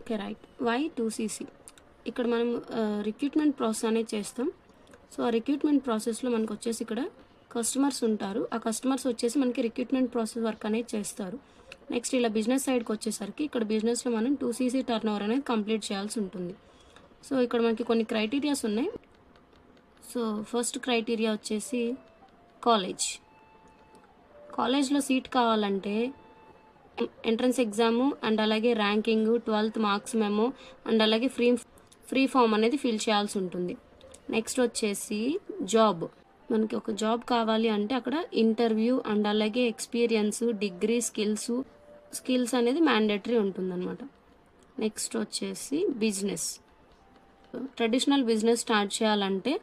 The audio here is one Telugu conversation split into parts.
Okay, right. Why 2CC? ఇక్కడ మనం రిక్రూట్మెంట్ ప్రాసెస్ అనేది చేస్తాం. సో ఆ రిక్రూట్మెంట్ ప్రాసెస్లో మనకు వచ్చేసి ఇక్కడ కస్టమర్స్ ఉంటారు. ఆ కస్టమర్స్ వచ్చేసి మనకి రిక్రూట్మెంట్ ప్రాసెస్ వర్క్ అనేది చేస్తారు. నెక్స్ట్ ఇలా బిజినెస్ సైడ్కి వచ్చేసరికి ఇక్కడ బిజినెస్లో మనం 2CC టర్న్ ఓవర్ అనేది కంప్లీట్ చేయాల్సి ఉంటుంది. సో ఇక్కడ మనకి కొన్ని క్రైటీరియాస్ ఉన్నాయి. సో ఫస్ట్ క్రైటీరియా వచ్చేసి కాలేజ్లో సీట్ కావాలంటే ఎంట్రన్స్ ఎగ్జాము అండ్ అలాగే ranking, 12th marks memo and అలాగే ఫ్రీ ఫామ్ అనేది ఫిల్ చేయాల్సి ఉంటుంది. నెక్స్ట్ వచ్చేసి మనకి ఒక జాబ్ కావాలి అంటే అక్కడ ఇంటర్వ్యూ అండ్ అలాగే ఎక్స్పీరియన్స్, డిగ్రీ, స్కిల్స్ అనేది మ్యాండేటరీ ఉంటుందన్నమాట. నెక్స్ట్ వచ్చేసి ట్రెడిషనల్ బిజినెస్ స్టార్ట్ చేయాలంటే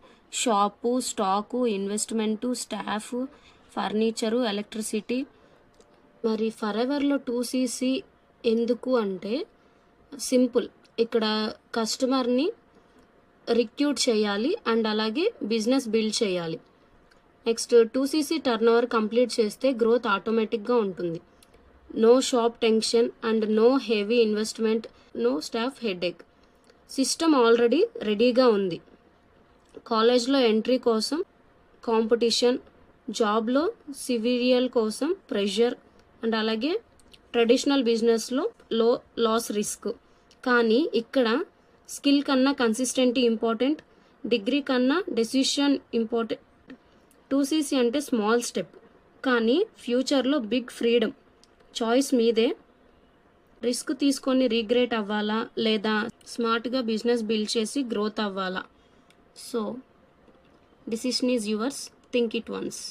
shop, stock, investment, staff, furniture, electricity. మరి ఫరెవర్లో 2CC ఎందుకు అంటే సింపుల్, ఇక్కడ కస్టమర్ని రిక్రూట్ చేయాలి అండ్ అలాగే బిజినెస్ బిల్డ్ చేయాలి. Next 2CC turnover complete చేస్తే గ్రోత్ ఆటోమేటిక్గా ఉంటుంది. No shop tension and no heavy investment, no staff headache. System already రెడీగా ఉంది. కాలేజ్లో ఎంట్రీ కోసం కాంపిటీషన్, జాబ్లో సివిరియల్ కోసం ప్రెషర్ అండ్ అలాగే ట్రెడిషనల్ బిజినెస్లో లాస్ రిస్క్. కానీ ఇక్కడ స్కిల్ కన్నా కన్సిస్టెంటీ ఇంపార్టెంట్, డిగ్రీ కన్నా డెసిషన్ ఇంపార్టెంట్. 2CC అంటే స్మాల్ స్టెప్ కానీ ఫ్యూచర్లో బిగ్ ఫ్రీడమ్. చాయిస్ మీదే. రిస్క్ తీసుకొని రీగ్రేట్ అవ్వాలా లేదా స్మార్ట్గా బిజినెస్ బిల్డ్ చేసి గ్రోత్ అవ్వాలా? So decision is yours, think it once.